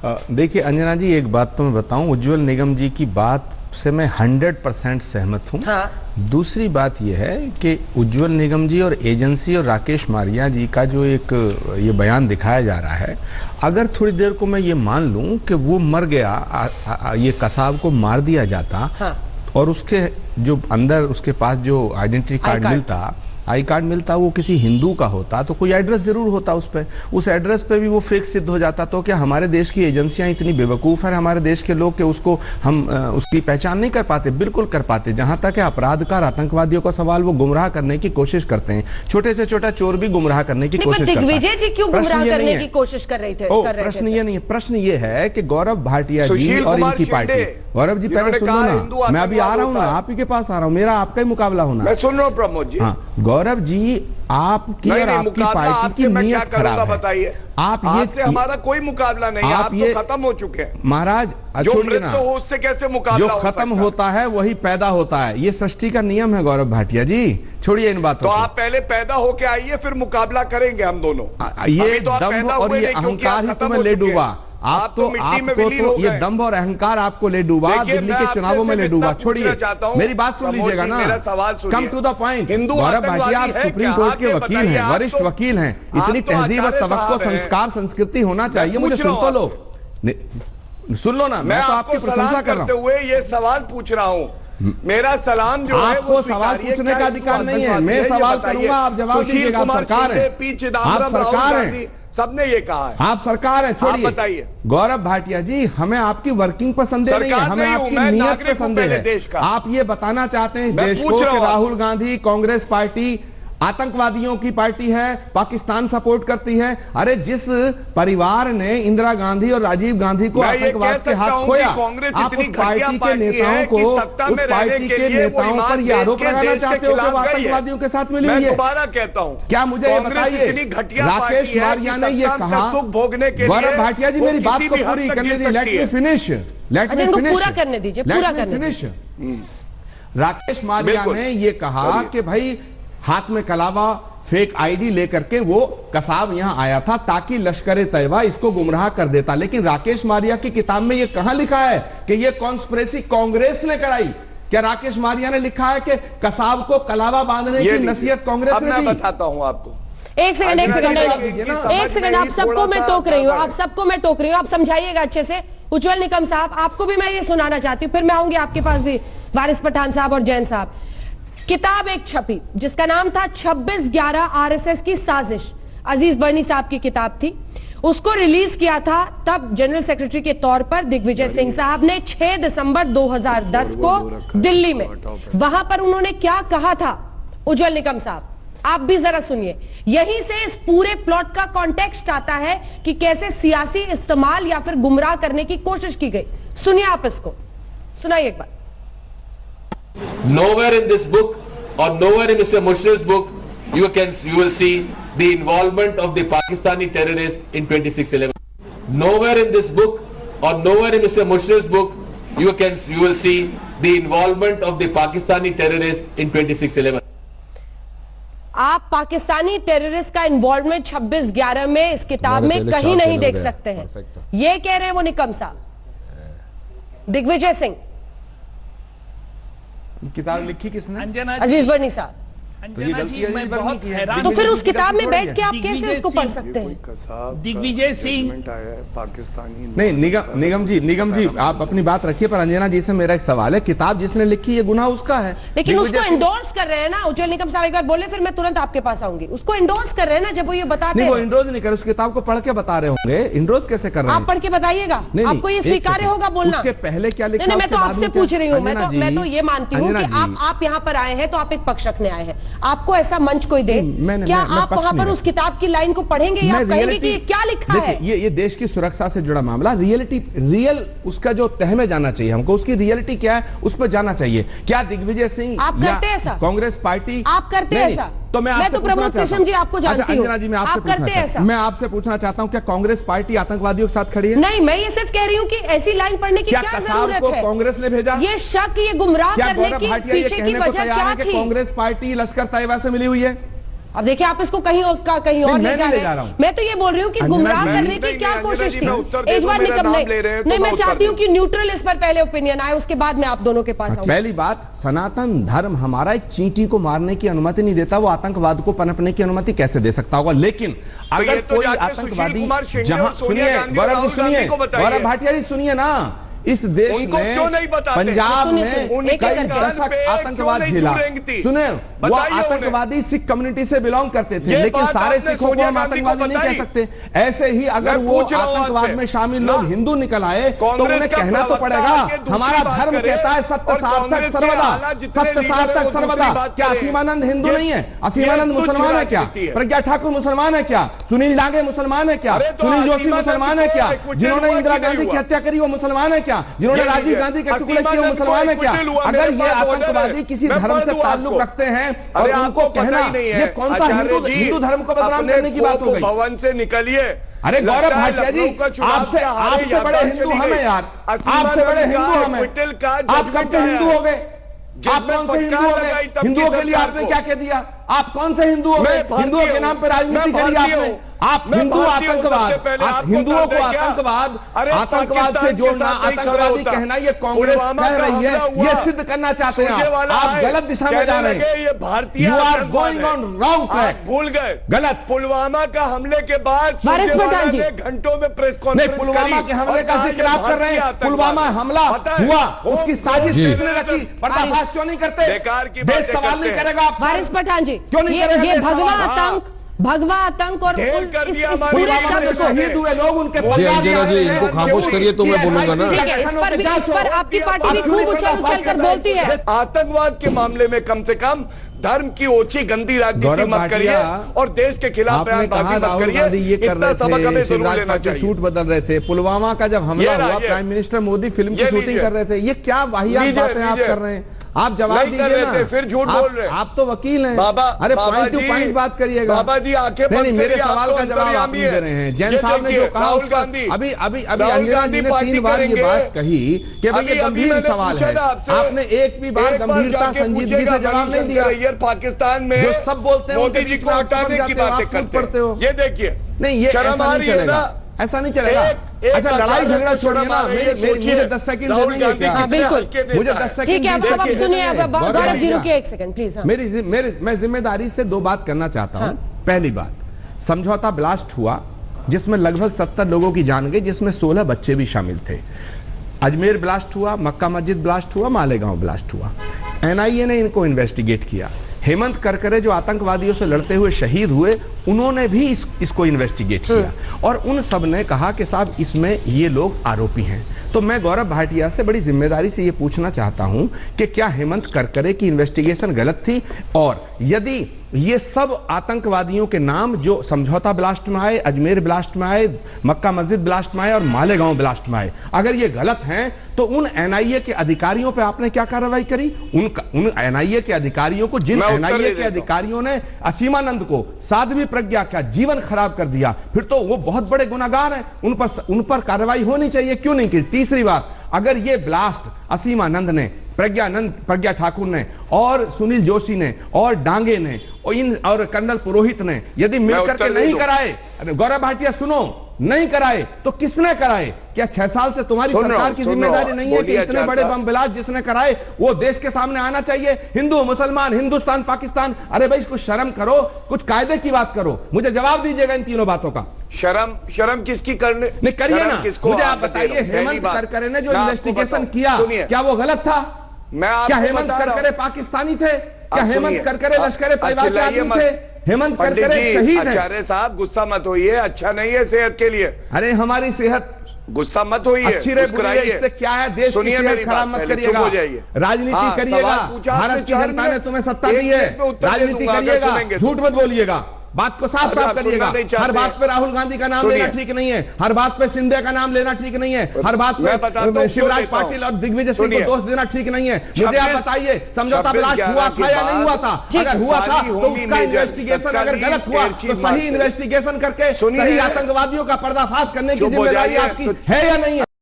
देखिए अंजना जी, एक बात तो मैं बताऊं, उज्जवल निगम जी की बात से मैं 100% सहमत हूं। हाँ। दूसरी बात यह है कि उज्जवल निगम जी और एजेंसी और राकेश मारिया जी का जो एक ये बयान दिखाया जा रहा है, अगर थोड़ी देर को मैं ये मान लूं कि वो मर गया, ये कसाब को मार दिया जाता, हाँ। और उसके जो अंदर उसके पास जो आइडेंटिटी कार्ड मिलता, आई कार्ड मिलता, वो किसी हिंदू का होता तो कोई एड्रेस जरूर होता उस पे, उस एड्रेस पे भी वो फेक सिद्ध हो जाता। तो क्या हमारे देश की एजेंसियां इतनी बेवकूफ़ है, हमारे देश के लोग, कि उसको हम उसकी पहचान नहीं कर पाते? बिल्कुल कर पाते। जहां तक है अपराध का, आतंकवादियों का सवाल, वो गुमराह करने की कोशिश करते हैं। छोटे से छोटा चोर भी गुमराह करने की कोशिश करता है। दिग्विजय जी क्यों गुमराह करने की कोशिश कर रहे थे? प्रश्न ये नहीं है, प्रश्न ये है कि गौरव भाटिया जी और इनकी पार्टी, गौरव जी पहले सुनो ना, मैं अभी आ रहा हूँ ना, आप ही के पास आ रहा हूँ, मेरा आपका ही मुकाबला होना। मैं सुन रहा हूँ प्रमोद जी। हाँ, गौरव जी, आपकी और आपकी पार्टी की नीयत खराब है। बताइए, आप ये से हमारा कोई मुकाबला नहीं है, आप तो खत्म हो चुके हैं महाराज। जो मृत्यु हो उससे कैसे मुकाबला जो खत्म होता है वही पैदा होता है, ये सृष्टि का नियम है गौरव भाटिया जी। छोड़िए इन बातों तो आप पहले पैदा होके आइए, फिर मुकाबला करेंगे हम दोनों। ये दंभ और ये अहंकार ही तुम्हें ले डूबा। आप तो आपको तो ये दंभ और अहंकार आपको ले डूबा, दिल्ली के चुनावों में ले डूबा। छोड़िए, मेरी बात सुन लीजिएगा ना, come to the point. Gaurav Bhatia आप सुप्रीम कोर्ट के वकील हैं, वरिष्ठ वकील हैं, इतनी तहजीब और तवक्को, संस्कार, संस्कृति होना चाहिए। मुझे सुन तो लो, सुन लो ना, मैं तो आपकी प्रशंसा कर रहा हूँ। ये सवाल पूछ रहा हूँ, मेरा सलाम जो है आपको सवाल पूछने का अधिकार नहीं है। मैं सवाल करूंगा, आप जवाब दीजिएगा। आप सरकार है, आप सरकार है, सबने ये कहा है, आप सरकार है। छोड़िए, बताइए गौरव भाटिया जी, हमें आपकी वर्किंग पसंद नहीं है, हमें आपकी नीयत पसंद है। आप ये बताना चाहते हैं देश को कि राहुल गांधी कांग्रेस पार्टी आतंकवादियों की पार्टी है, पाकिस्तान सपोर्ट करती है। अरे जिस परिवार ने इंदिरा गांधी और राजीव गांधी को आतंकवाद के हाथ खोया, आप उस पार्टी के नेताओं को, उस पार्टी के नेताओं पर यह आरोप लगाना चाहते हो कि वो आतंकवादियों के साथ मिली हुई है? दोबारा कहता हूं, क्या मुझे ये बताइए, राकेश मारिया ने ये कहा, गौरव भाटिया जी मेरी बात को पूरी करने दी, लेट मी फिनिश, पूरा करने दीजिए, पूरा करने फिनिश। राकेश मारिया ने ये कहा कि भाई हाथ में कलावा, फेक आईडी लेकर के वो कसाब यहां आया था ताकि लश्कर तैयबा इसको गुमराह कर देता। लेकिन राकेश मारिया की किताब में ये कहां लिखा है कि ये कॉन्स्पिरेसी कांग्रेस ने कराई? क्या राकेश मारिया ने लिखा है कि कसाब को कलावा बांधने की नसीहत कांग्रेस ने दी? बताता हूं आपको। एक सेकंड, आप सबको मैं टोक रही हूँ, आप सबको मैं टोक रही हूँ, आप समझाइएगा अच्छे से। उज्जवल निकम साहब, आपको भी मैं ये सुनाना चाहती हूँ, फिर मैं आऊंगी आपके पास भी, वारिस पठान साहब और जैन साहब। किताब एक छपी जिसका नाम था 26/11 आरएसएस की साजिश, अजीज बर्नी साहब की किताब थी। उसको रिलीज किया था तब जनरल सेक्रेटरी के तौर पर दिग्विजय सिंह साहब ने 6 दिसंबर 2010 को दिल्ली में। वहां पर उन्होंने क्या कहा था, उज्जवल निकम साहब आप भी जरा सुनिए। यहीं से इस पूरे प्लॉट का कॉन्टेक्स्ट आता है कि कैसे सियासी इस्तेमाल या फिर गुमराह करने की कोशिश की गई। सुनिए, आप इसको सुनाइए एक बार। Nowhere in this book or nowhere in Mr. Mushrif's book you will see the involvement of the Pakistani terrorists in 26/11. Nowhere in this book or nowhere in Mr. Mushrif's book you will see the involvement of the Pakistani terrorists in 26/11. आप Pakistani terrorist का involvement 26/11 में इस किताब में कहीं नहीं देख सकते हैं। ये कह रहे हैं वो निकम साहब। दिग्विजय सिंह, किताब लिखी किसने? अजीज बर्नी साहब। तो फिर उस किताब में बैठ के आप कैसे इसको पढ़ सकते हैं? दिग्विजय सिंह पाकिस्तानी नहीं, निगम जी आप अपनी बात रखिए, पर अंजना जी से मेरा एक सवाल है, किताब जिसने लिखी ये गुनाह उसका है, लेकिन उसको एंडोर्स कर रहे हैं ना। उज्जवल निकम साहब एक बार बोले, फिर मैं तुरंत आपके पास आऊंगी। उसको एंडोर्स कर रहे हैं ना, जब वो ये बताते हैं। वो एंडोर्स नहीं कर, उस किताब को पढ़ के बता रहे होंगे, एंडोर्स कैसे कर रहे हैं? आप पढ़ के बताइएगा, आपको ये स्वीकार्य होगा बोलना? उसके पहले क्या लिखा? नहीं, मैं तो आपसे पूछ रही हूँ, मैं तो ये मानती हूँ कि आप यहाँ पर आए हैं तो आप एक पक्ष रखने आए हैं, आपको ऐसा मंच कोई दे, क्या आप वहां पर उस किताब की लाइन को पढ़ेंगे या आप कहेंगे कि ये क्या लिखा है? ये देश की सुरक्षा से जुड़ा मामला, रियल उसका जो तह में जाना चाहिए हमको, उसकी रियलिटी क्या है उस पर जाना चाहिए। क्या दिग्विजय सिंह आप करते हैं ऐसा? कांग्रेस पार्टी आप करते हैं ऐसा? तो मैं तो प्रमोद कृष्ण जी आपको जानती हूं, आप करते हैं ऐसा? मैं आपसे पूछना चाहता हूं, क्या कांग्रेस पार्टी आतंकवादियों के साथ खड़ी है? नहीं, मैं ये सिर्फ कह रही हूं कि ऐसी लाइन पढ़ने की क्या जरूरत है? कांग्रेस ने भेजा ये शक, ये गुमराह करने की पीछे की वजह क्या थी? कांग्रेस पार्टी लश्कर तैयबा से मिली हुई है? अब देखिए आप इसको कहीं और ले जा रहे हैं। मैं तो ये बोल रही हूँ कि गुमराह करने की क्या कोशिश थी। एजवार निकम नहीं, मैं चाहती हूँ कि न्यूट्रल इस पर पहले ओपिनियन आए, उसके बाद मैं आप दोनों के पास आऊं। पहली बात, सनातन धर्म हमारा एक चींटी को मारने की अनुमति नहीं देता, वो आतंकवाद को पनपने की अनुमति कैसे दे सकता होगा? लेकिन अगर कोई आतंकवादी, जहां सुनिए गौरव जी, सुनिए गौरव भाटिया जी, सुनिए ना, इस देश में पंजाब में कई दशक आतंकवाद झेला। सुने, वो आतंकवादी सिख कम्युनिटी से बिलोंग करते थे, लेकिन सारे सिखों को हम आतंकवादी नहीं कह सकते। ऐसे ही अगर वो आतंकवाद में शामिल लोग हिंदू निकल आए तो उन्हें कहना तो पड़ेगा, हमारा धर्म कहता है सत्य सार्थक सर्वदा, सत्य सार्थक सर्वदा। क्या असीमानंद हिंदू नहीं है? असीमानंद मुसलमान है क्या? प्रज्ञा ठाकुर मुसलमान है क्या? सुनील डांगे मुसलमान है क्या? सुनील जोशी मुसलमान है क्या? जिन्होंने इंदिरा गांधी की हत्या करी वो मुसलमान है क्या? जिन्होंने राजीव गांधी के टुकड़े किए वो मुसलमान है क्या? अगर ये आतंकवादी किसी धर्म से ताल्लुक रखते हैं और उनको कहना, ये कौन सा हिंदू धर्म को बदनाम करने की बात हो गई? भवन से निकलिए। अरे गौरव भाटिया जी, आपसे बड़े हिंदू हमें यार, आपसे बड़े हिंदू हमें। आप कब के हिंदू हो गए? आप कौन से हिंदू हो गए? हिंदुओं के लिए आपने क्या कह दिया? आप कौन से हिंदू हो गए? हिंदुओं के नाम पर राजनीति करी आपने। आप हिंदू आतंकवाद, हिंदुओं को आतंकवाद से जोड़ना, आतंकवादी कहना, ये कांग्रेस कह रही है, ये सिद्ध करना चाहते हैं आप। गलत दिशा में जा रहे हैं। ये भारतीय you are going on wrong track. भूल गए गलत। पुलवामा का हमले के बाद घंटों में प्रेस कॉन्फ्रेंस, पुलवामा के हमले का जिक्र आप कर रहे हैं। पुलवामा हमला हुआ, उसकी साजिश किसने रची? पर्दाफाश क्यों नहीं करते? बेकार की देश सवाल नहीं करेगा। वारिस पठान जी, क्यों नहीं करेगा? ये भगवा आतंक और इस पूरे शब्द को शहीद हुए लोग, उनके जी इनको खामोश करिए तो मैं बोलूंगा ना। ठीक है, इस पर आपकी पार्टी भी खूब उछल कर बोलती है। आतंकवाद के मामले में कम से कम धर्म की ओछी गंदी राजनीति मत करिए और देश के खिलाफ बयानबाजी मत करिए। इतना सबक हमें जरूर लेना चाहिए। शूट बदल रहे थे, पुलवामा का जब हमला हुआ, प्राइम मिनिस्टर मोदी फिल्म की शूटिंग कर रहे थे। ये क्या वाहियात बातें आप कर रहे हैं? आप जवाब दीजिए ना। फिर झूठ बोल रहे हैं। आप तो वकील हैं बाबा। अरे पॉइंट टू पॉइंट बात करिएगा। बाबा जी आंखें बंद नहीं, मेरे करिए, सवाल का जवाब आप नहीं दे रहे हैं। जैन साहब ने जो कहा, राहुल गांधी, अभी अंजना जी ने 3 बार ये बात कही कि भाई ये गंभीर सवाल है। आपने एक भी बार गंभीरता संजीदगी से जवाब नहीं दिया। पाकिस्तान में जो सब बोलते हैं मोदी जी को हटाने की बातें करते हो। ये देखिए, नहीं ये ऐसा नहीं चलेगा, ऐसा नहीं चलेगा। अच्छा लड़ाई झगड़ा छोड़िए ना, मुझे 10 सेकंड देंगे क्या? बिल्कुल, मुझे 10 सेकंड। ठीक है, अब सुनिए, गौरव जी रुकिए 1 सेकंड प्लीज। मैं जिम्मेदारी से 2 बात करना चाहता हूं। पहली बात, समझौता ब्लास्ट हुआ जिसमें लगभग 70 लोगों की जान गई, जिसमें 16 बच्चे भी शामिल थे। अजमेर ब्लास्ट हुआ, मक्का मस्जिद ब्लास्ट हुआ, मालेगांव ब्लास्ट हुआ। एनआईए ने इनको इन्वेस्टिगेट किया। हेमंत करकरे जो आतंकवादियों से लड़ते हुए शहीद हुए, उन्होंने भी इसको इन्वेस्टिगेट किया और उन सब ने कहा कि साहब इसमें ये लोग आरोपी हैं। तो मैं गौरव भाटिया से बड़ी जिम्मेदारी से ये पूछना चाहता हूं कि क्या हेमंत करकरे की इन्वेस्टिगेशन गलत थी? और यदि ये सब आतंकवादियों के नाम जो समझौता ब्लास्ट में आए, अजमेर ब्लास्ट में आए, मक्का मस्जिद ब्लास्ट में आए और मालेगांव ब्लास्ट में आए, अगर ये गलत हैं तो उन एनआईए के अधिकारियों पे आपने क्या कार्रवाई करी? उन एनआईए के अधिकारियों को, जिन एनआईए के अधिकारियों ने असीमानंद को, साध्वी प्रज्ञा का जीवन खराब कर दिया, फिर तो वो बहुत बड़े गुनाहगार हैं। उन पर कार्रवाई होनी चाहिए, क्यों नहीं की? तीसरी बात, अगर ये ब्लास्ट असीमानंद ने, प्रज्ञा ठाकुर ने और सुनील जोशी ने और डांगे ने और कर्नल पुरोहित ने यदि मिलकर के नहीं कराए, गौरव भाटिया सुनो, नहीं कराए तो किसने कराए? क्या 6 साल से तुम्हारी सरकार की जिम्मेदारी नहीं है कि इतने बड़े बम ब्लास्ट जिसने कराए वो देश के सामने आना चाहिए? हिंदू मुसलमान, हिंदुस्तान पाकिस्तान, अरे भाई कुछ शर्म करो, कुछ कायदे की बात करो। मुझे जवाब दीजिएगा इन तीनों बातों का। शर्म किसकी करने? नहीं करिए ना, मुझे आप बताइए, हेमंत करकरे ने जो इन्वेस्टिगेशन किया, क्या वो गलत था? क्या हेमंत करकरे पाकिस्तानी थे? क्या हेमंत करकरे लश्कर तैयबा के आदमी थे? हेमंत करकरे शहीद हैं। आचार्य साहब गुस्सा मत होइए, अच्छा नहीं है सेहत के लिए। अरे हमारी सेहत, गुस्सा मत होइए, अच्छी रहे, इससे क्या है? देश की सेहत खराब मत करिएगा, राजनीति करिएगा। भारत की जनता ने तुम्हें सत्ता दी है, राजनीति करिएगा, झूठ मत बोलिएगा, बात को साफ साफ करिएगा। हर बात पे राहुल गांधी का नाम लेना ठीक नहीं है, हर बात पे शिंदे का नाम लेना ठीक नहीं है, हर बात पे शिवराज पाटिल और दिग्विजय सिंह को दोष देना ठीक नहीं है। मुझे आप बताइए, समझौता ब्लास्ट हुआ था या नहीं हुआ था? अगर हुआ था तो उसका इन्वेस्टिगेशन अगर गलत हुआ तो सही इन्वेस्टिगेशन करके सही आतंकवादियों का पर्दाफाश करने की जिम्मेदारी आपकी है या नहीं है?